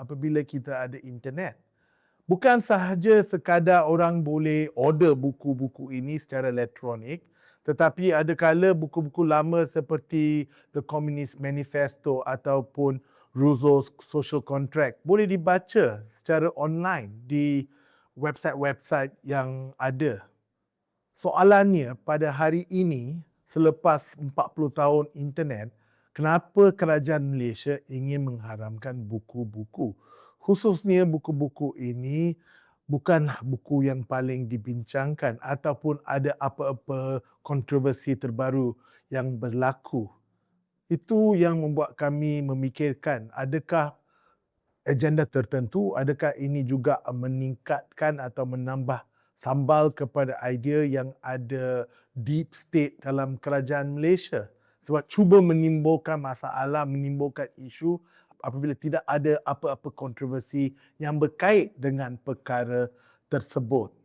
apabila kita ada internet. Bukan sahaja sekadar orang boleh order buku-buku ini secara elektronik, tetapi ada kala buku-buku lama seperti The Communist Manifesto ataupun Rousseau's Social Contract boleh dibaca secara online di website-website yang ada. Soalannya, pada hari ini, selepas 40 tahun internet, kenapa kerajaan Malaysia ingin mengharamkan buku-buku? Khususnya buku-buku ini bukanlah buku yang paling dibincangkan ataupun ada apa-apa kontroversi terbaru yang berlaku. Itu yang membuat kami memikirkan, adakah agenda tertentu, adakah ini juga meningkatkan atau menambah sambal kepada idea yang ada deep state dalam kerajaan Malaysia? Sebab cuba menimbulkan masalah, menimbulkan isu apabila tidak ada apa-apa kontroversi yang berkait dengan perkara tersebut.